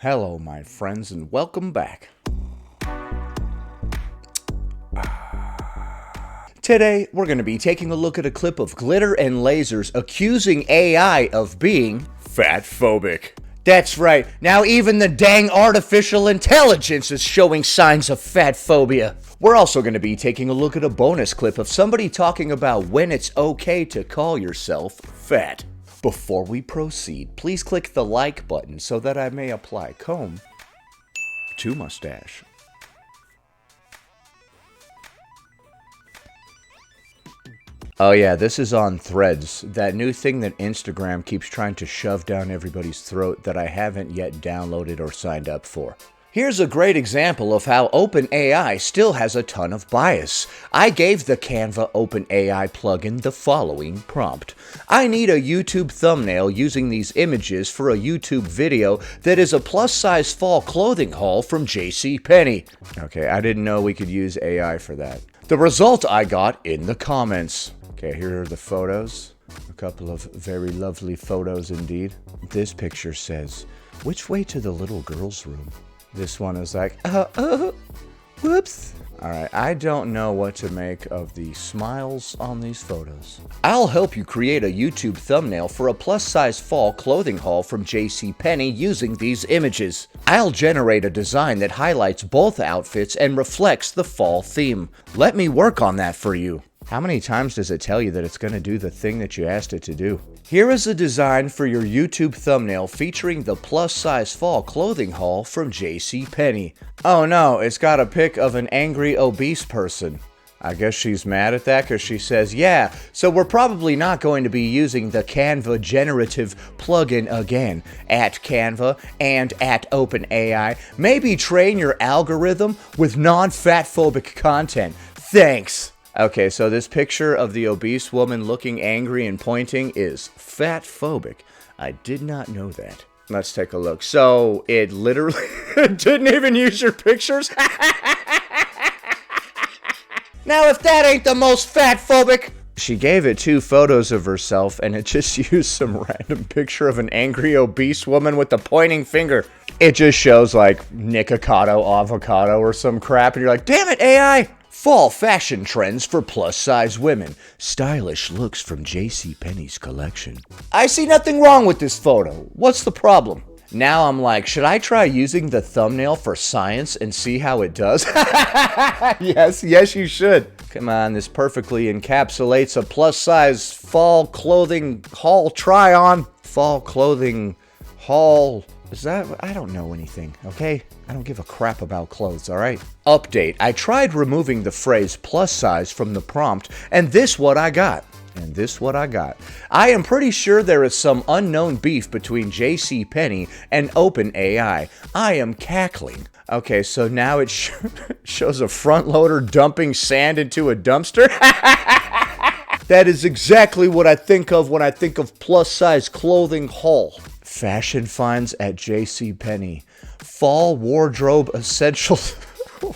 Hello, my friends, and welcome back. Today, we're going to be taking a look at a clip of GlitterAndLazers accusing AI of being fatphobic. That's right, now even the dang artificial intelligence is showing signs of fatphobia. We're also going to be taking a look at a bonus clip of somebody talking about when it's okay to call yourself fat. Before we proceed, please click the like button so that I may apply comb to mustache. Oh yeah, this is on Threads, that new thing that Instagram keeps trying to shove down everybody's throat that I haven't yet downloaded or signed up for. Here's a great example of how OpenAI still has a ton of bias. I gave the Canva OpenAI plugin the following prompt. I need a YouTube thumbnail using these images for a YouTube video that is a plus-size fall clothing haul from JCPenney. Okay, I didn't know we could use AI for that. The result I got in the comments. Okay, here are the photos. A couple of very lovely photos indeed. This picture says, "Which way to the little girl's room?" This one is like, whoops. Alright, I don't know what to make of the smiles on these photos. I'll help you create a YouTube thumbnail for a plus-size fall clothing haul from JCPenney using these images. I'll generate a design that highlights both outfits and reflects the fall theme. Let me work on that for you. How many times does it tell you that it's going to do the thing that you asked it to do? Here is a design for your YouTube thumbnail featuring the plus-size fall clothing haul from JCPenney. Oh no, it's got a pic of an angry obese person. I guess she's mad at that because she says, yeah, so we're probably not going to be using the Canva generative plugin again. At Canva and at OpenAI, maybe train your algorithm with non-fatphobic content. Thanks. Okay, so this picture of the obese woman looking angry and pointing is fatphobic. I did not know that. Let's take a look. So, it literally didn't even use your pictures? Now, if that ain't the most fatphobic! She gave it 2 photos of herself, and it just used some random picture of an angry obese woman with the pointing finger. It just shows, like, Nikocado avocado or some crap, and you're like, damn it, AI! Fall fashion trends for plus-size women. Stylish looks from JCPenney's collection. I see nothing wrong with this photo. What's the problem? Now I'm like, should I try using the thumbnail for science and see how it does? Yes, you should. Come on, this perfectly encapsulates a plus-size fall clothing haul try-on. Fall clothing haul. Is that? I don't know anything, okay? I don't give a crap about clothes, alright? Update. I tried removing the phrase plus size from the prompt, and this what I got. I am pretty sure there is some unknown beef between JCPenney and OpenAI. I am cackling. Okay, so now it shows a front loader dumping sand into a dumpster. That is exactly what I think of when I think of plus-size clothing haul. Fashion finds at JCPenney. Fall wardrobe essentials.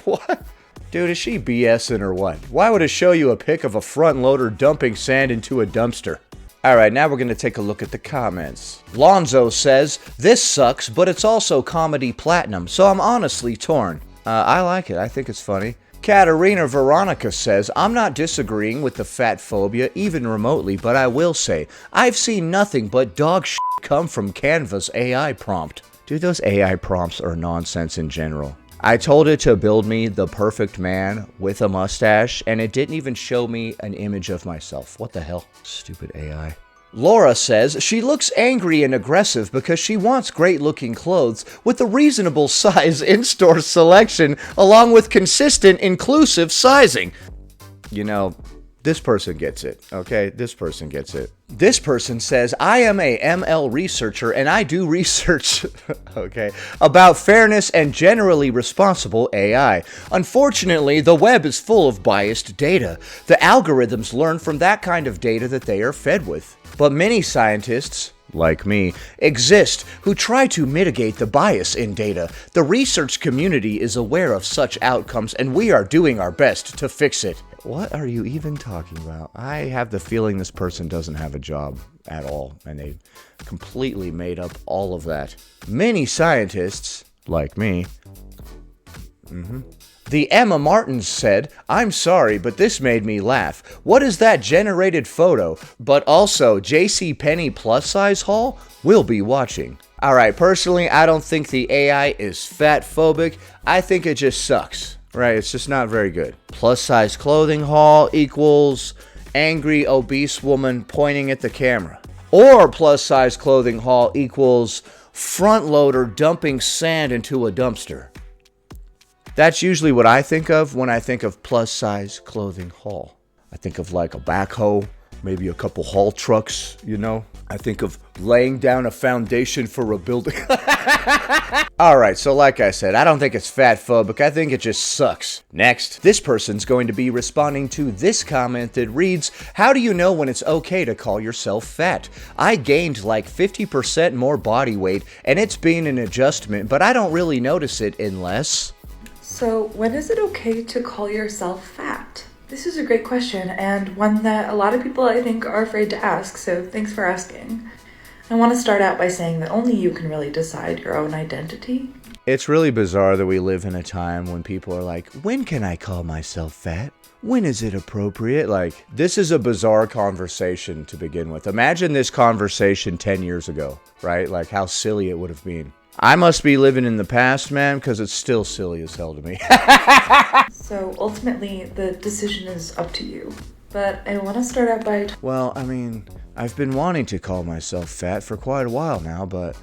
What? Dude, is she BSing or what? Why would it show you a pic of a front loader dumping sand into a dumpster? Alright, now we're going to take a look at the comments. Lonzo says, this sucks, but it's also comedy platinum, so I'm honestly torn. I like it. I think it's funny. Katerina Veronica says, I'm not disagreeing with the fat phobia even remotely, but I will say, I've seen nothing but dog shit come from Canva's AI prompt. Dude, those AI prompts are nonsense in general. I told it to build me the perfect man with a mustache, and it didn't even show me an image of myself. What the hell? Stupid AI. Laura says she looks angry and aggressive because she wants great-looking clothes with a reasonable size in-store selection along with consistent, inclusive sizing. You know, this person gets it, okay? This person gets it. This person says, I am a ML researcher and I do research, okay, about fairness and generally responsible AI. Unfortunately, the web is full of biased data. The algorithms learn from that kind of data that they are fed with. But many scientists like me, exist who try to mitigate the bias in data. The research community is aware of such outcomes, and we are doing our best to fix it. What are you even talking about? I have the feeling this person doesn't have a job at all, and they completely made up all of that. Many scientists, like me, The Emma Martins said, "I'm sorry, but this made me laugh. What is that generated photo? But also, JCPenney plus size haul? We'll be watching." Alright, personally, I don't think the AI is fat phobic. I think it just sucks. Right? It's just not very good. Plus size clothing haul equals angry obese woman pointing at the camera. Or plus size clothing haul equals front loader dumping sand into a dumpster. That's usually what I think of when I think of plus size clothing haul. I think of like a backhoe, maybe a couple haul trucks, you know? I think of laying down a foundation for a building. Alright, so like I said, I don't think it's fat phobic, I think it just sucks. Next, this person's going to be responding to this comment that reads, "How do you know when it's okay to call yourself fat? I gained like 50% more body weight, and it's been an adjustment, but I don't really notice it unless..." So, when is it okay to call yourself fat? This is a great question, and one that a lot of people I think are afraid to ask, so thanks for asking. I want to start out by saying that only you can really decide your own identity. It's really bizarre that we live in a time when people are like, when can I call myself fat? When is it appropriate? Like, this is a bizarre conversation to begin with. Imagine this conversation 10 years ago, right? Like how silly it would have been. I must be living in the past, man, because it's still silly as hell to me. So ultimately, the decision is up to you. But I want to start out by... Well, I mean, I've been wanting to call myself fat for quite a while now, but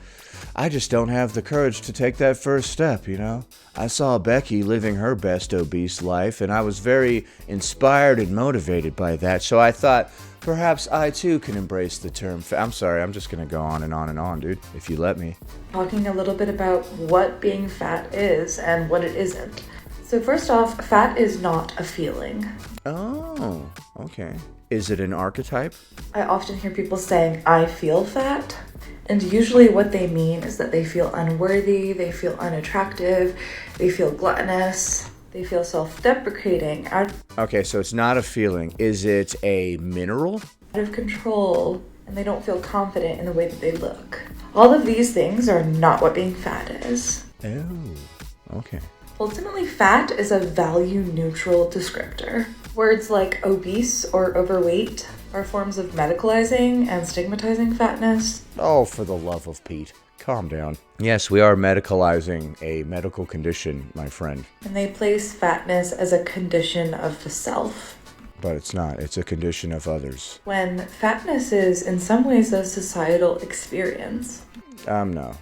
I just don't have the courage to take that first step, you know? I saw Becky living her best obese life, and I was very inspired and motivated by that, so I thought, perhaps I too can embrace the term fat. I'm sorry, I'm just gonna go on and on and on, dude, if you let me. Talking a little bit about what being fat is and what it isn't. So first off, fat is not a feeling. Oh, okay. Is it an archetype? I often hear people saying, "I feel fat." And usually what they mean is that they feel unworthy, they feel unattractive, they feel gluttonous, they feel self-deprecating, out Okay, so it's not a feeling. Is it a mineral? of control, and they don't feel confident in the way that they look. All of these things are not what being fat is. Oh, okay. Ultimately, fat is a value-neutral descriptor. Words like obese or overweight are forms of medicalizing and stigmatizing fatness. Oh, for the love of Pete. Calm down. Yes, we are medicalizing a medical condition, my friend. And they place fatness as a condition of the self. But it's not. It's a condition of others. When fatness is, in some ways, a societal experience. No.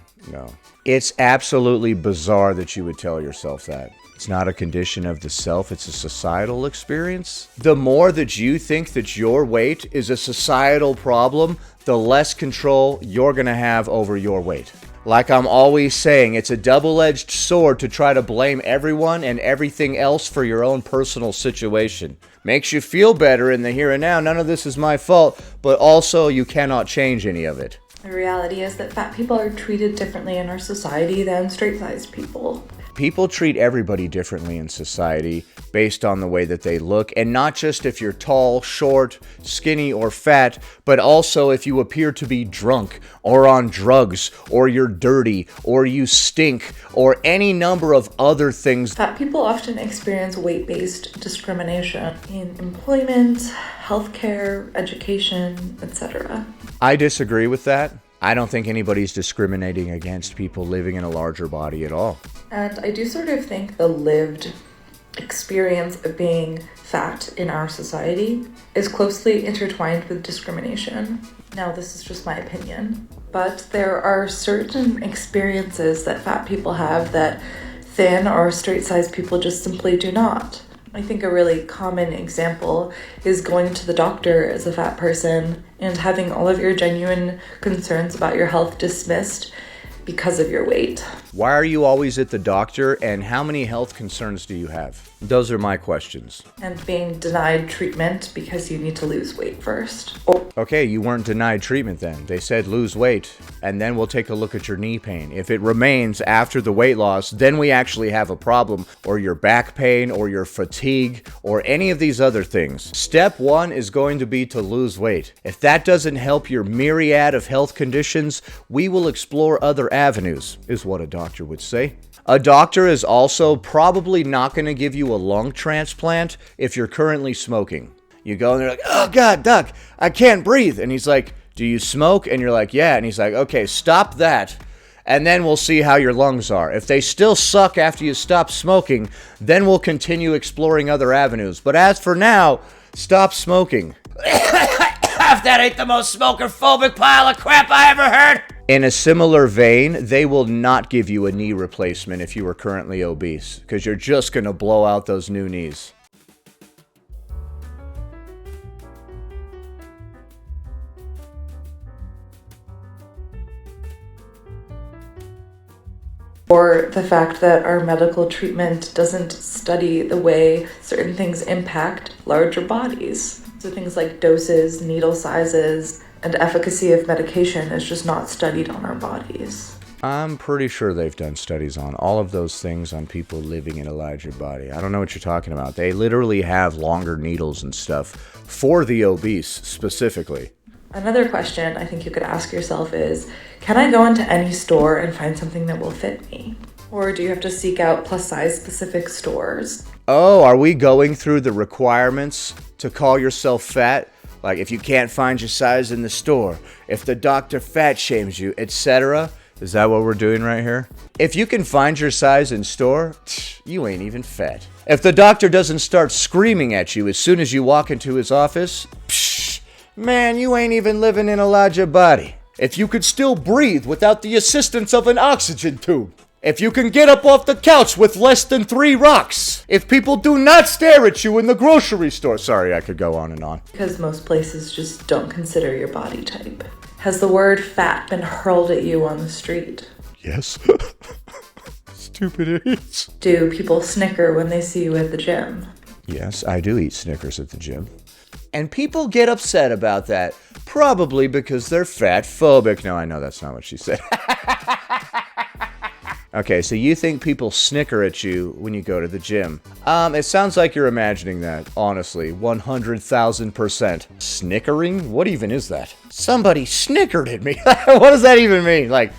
It's absolutely bizarre that you would tell yourself that. It's not a condition of the self, it's a societal experience. The more that you think that your weight is a societal problem, the less control you're gonna have over your weight. Like I'm always saying, it's a double-edged sword to try to blame everyone and everything else for your own personal situation. Makes you feel better in the here and now, none of this is my fault, but also you cannot change any of it. The reality is that fat people are treated differently in our society than straight-sized people. People treat everybody differently in society based on the way that they look, and not just if you're tall, short, skinny, or fat, but also if you appear to be drunk, or on drugs, or you're dirty, or you stink, or any number of other things. Fat people often experience weight-based discrimination in employment, healthcare, education, etc. I disagree with that. I don't think anybody's discriminating against people living in a larger body at all. And I do sort of think the lived experience of being fat in our society is closely intertwined with discrimination. Now, this is just my opinion, but there are certain experiences that fat people have that thin or straight-sized people just simply do not. I think a really common example is going to the doctor as a fat person and having all of your genuine concerns about your health dismissed because of your weight. Why are you always at the doctor, and how many health concerns do you have? Those are my questions. And being denied treatment because you need to lose weight first. Okay, you weren't denied treatment then. They said lose weight, and then we'll take a look at your knee pain. If it remains after the weight loss, then we actually have a problem, or your back pain, or your fatigue, or any of these other things. Step 1 is going to be to lose weight. If that doesn't help your myriad of health conditions, we will explore other avenues, is what a doctor would say. A doctor is also probably not going to give you a lung transplant if you're currently smoking. You go and they're like, oh God, doc, I can't breathe. And he's like, do you smoke? And you're like, yeah. And he's like, okay, stop that. And then we'll see how your lungs are. If they still suck after you stop smoking, then we'll continue exploring other avenues. But as for now, stop smoking. That ain't the most smoker-phobic pile of crap I ever heard. In a similar vein, they will not give you a knee replacement if you are currently obese, because you're just going to blow out those new knees. Or the fact that our medical treatment doesn't study the way certain things impact larger bodies. So things like doses, needle sizes, and efficacy of medication is just not studied on our bodies. I'm pretty sure they've done studies on all of those things on people living in a larger body. I don't know what you're talking about. They literally have longer needles and stuff for the obese specifically. Another question I think you could ask yourself is, can I go into any store and find something that will fit me? Or do you have to seek out plus size specific stores? Oh, are we going through the requirements to call yourself fat? Like if you can't find your size in the store, if the doctor fat shames you, etc.? Is that what we're doing right here? If you can find your size in store, you ain't even fat. If the doctor doesn't start screaming at you as soon as you walk into his office, man, you ain't even living in a larger body. If you could still breathe without the assistance of an oxygen tube. If you can get up off the couch with less than 3 rocks. If people do not stare at you in the grocery store. Sorry, I could go on and on. Because most places just don't consider your body type. Has the word fat been hurled at you on the street? Yes. Stupid idiots. Do people snicker when they see you at the gym? Yes, I do eat Snickers at the gym. And people get upset about that, probably because they're fat phobic. No, I know that's not what she said. Okay, so you think people snicker at you when you go to the gym. It sounds like you're imagining that, honestly, 100,000%. Snickering? What even is that? Somebody snickered at me. What does that even mean? Like,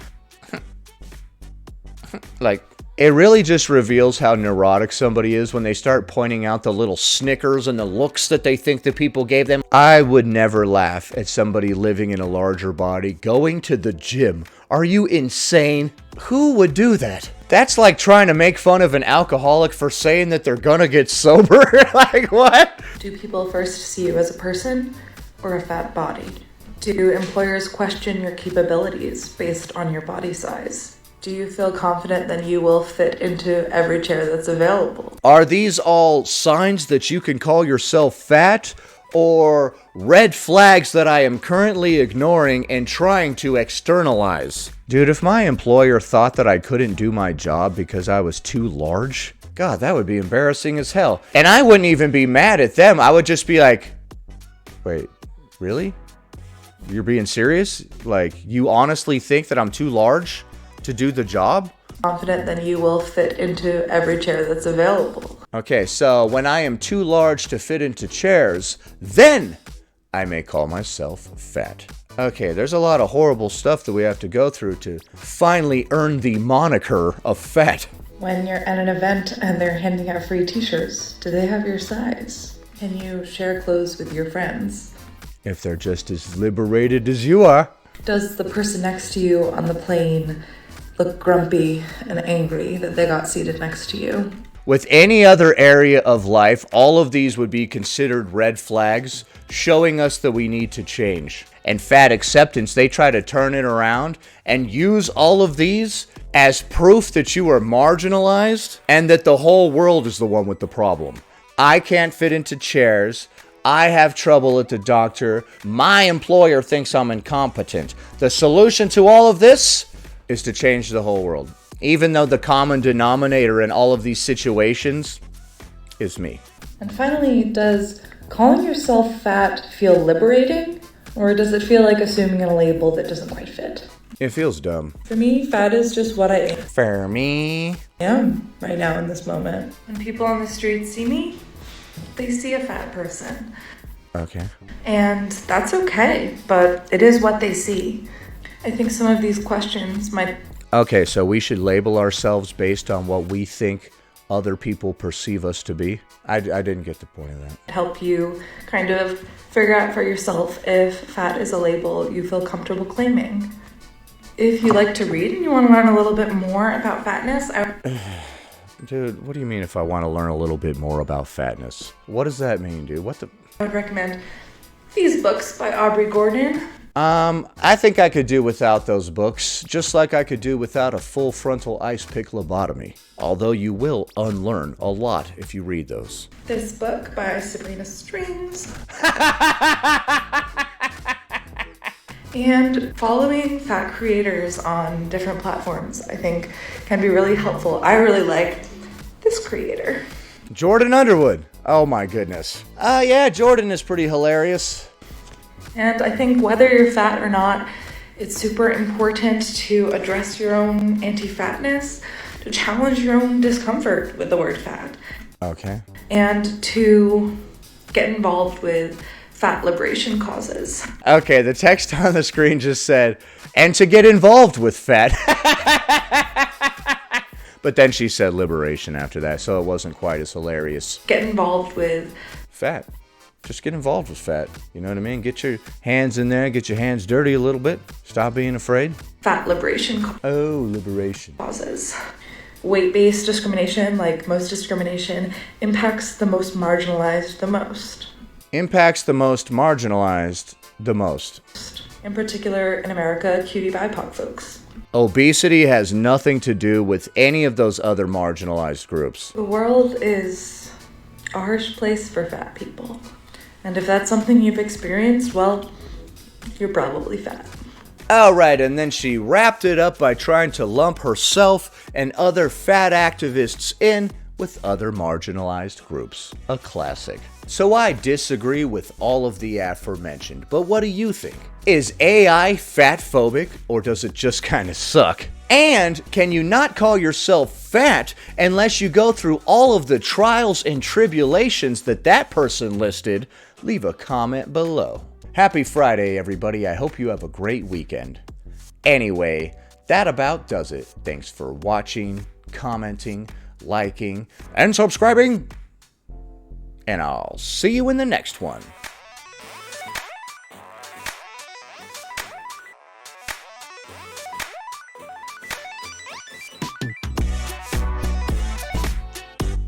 it really just reveals how neurotic somebody is when they start pointing out the little snickers and the looks that they think the people gave them. I would never laugh at somebody living in a larger body going to the gym. Are you insane? Who would do that? That's like trying to make fun of an alcoholic for saying that they're gonna get sober. Like, what? Do people first see you as a person or a fat body? Do employers question your capabilities based on your body size? Do you feel confident that you will fit into every chair that's available? Are these all signs that you can call yourself fat, or red flags that I am currently ignoring and trying to externalize? Dude, if my employer thought that I couldn't do my job because I was too large, God, that would be embarrassing as hell. And I wouldn't even be mad at them. I would just be like, wait, really? You're being serious? Like, you honestly think that I'm too large to do the job? Confident that you will fit into every chair that's available. Okay, so when I am too large to fit into chairs, then I may call myself fat. Okay, there's a lot of horrible stuff that we have to go through to finally earn the moniker of fat. When you're at an event and they're handing out free t-shirts, do they have your size? Can you share clothes with your friends? If they're just as liberated as you are. Does the person next to you on the plane look grumpy and angry that they got seated next to you? With any other area of life, all of these would be considered red flags, showing us that we need to change. And fat acceptance, they try to turn it around and use all of these as proof that you are marginalized and that the whole world is the one with the problem. I can't fit into chairs. I have trouble at the doctor. My employer thinks I'm incompetent. The solution to all of this? is to change the whole world. Even though the common denominator in all of these situations is me. And finally, does calling yourself fat feel liberating? Or does it feel like assuming a label that doesn't quite fit? It feels dumb. For me, fat is just what I For me. am right now in this moment. When people on the street see me, they see a fat person. Okay. And that's okay, but it is what they see. I think some of these questions might... Okay, so we should label ourselves based on what we think other people perceive us to be? I didn't get the point of that. Help you kind of figure out for yourself if fat is a label you feel comfortable claiming. If you like to read and you want to learn a little bit more about fatness, Dude, what do you mean if I want to learn a little bit more about fatness? What does that mean, dude? What the... I would recommend these books by Aubrey Gordon. I think I could do without those books, just like I could do without a full frontal ice pick lobotomy. Although you will unlearn a lot if you read those. This book by Sabrina Strings. And following fat creators on different platforms, I think, can be really helpful. I really like this creator. Jordan Underwood. Oh my goodness. Yeah, Jordan is pretty hilarious. And I think whether you're fat or not, it's super important to address your own anti-fatness, to challenge your own discomfort with the word fat. Okay. And to get involved with fat liberation causes. Okay, the text on the screen just said, and to get involved with fat. But then she said liberation after that, so it wasn't quite as hilarious. Get involved with fat. Just get involved with fat. You know what I mean? Get your hands in there, get your hands dirty a little bit. Stop being afraid. Fat liberation liberation causes. Weight-based discrimination, like most discrimination, impacts the most marginalized the most. Impacts the most marginalized the most. In particular, in America, cutie BIPOC folks. Obesity has nothing to do with any of those other marginalized groups. The world is a harsh place for fat people. And if that's something you've experienced, well, you're probably fat. Alright, and then she wrapped it up by trying to lump herself and other fat activists in with other marginalized groups. A classic. So I disagree with all of the aforementioned, but what do you think? Is AI fat-phobic, or does it just kind of suck? And can you not call yourself fat unless you go through all of the trials and tribulations that person listed? Leave a comment below. Happy Friday, everybody. I hope you have a great weekend. Anyway, that about does it. Thanks for watching, commenting, liking, and subscribing. And I'll see you in the next one.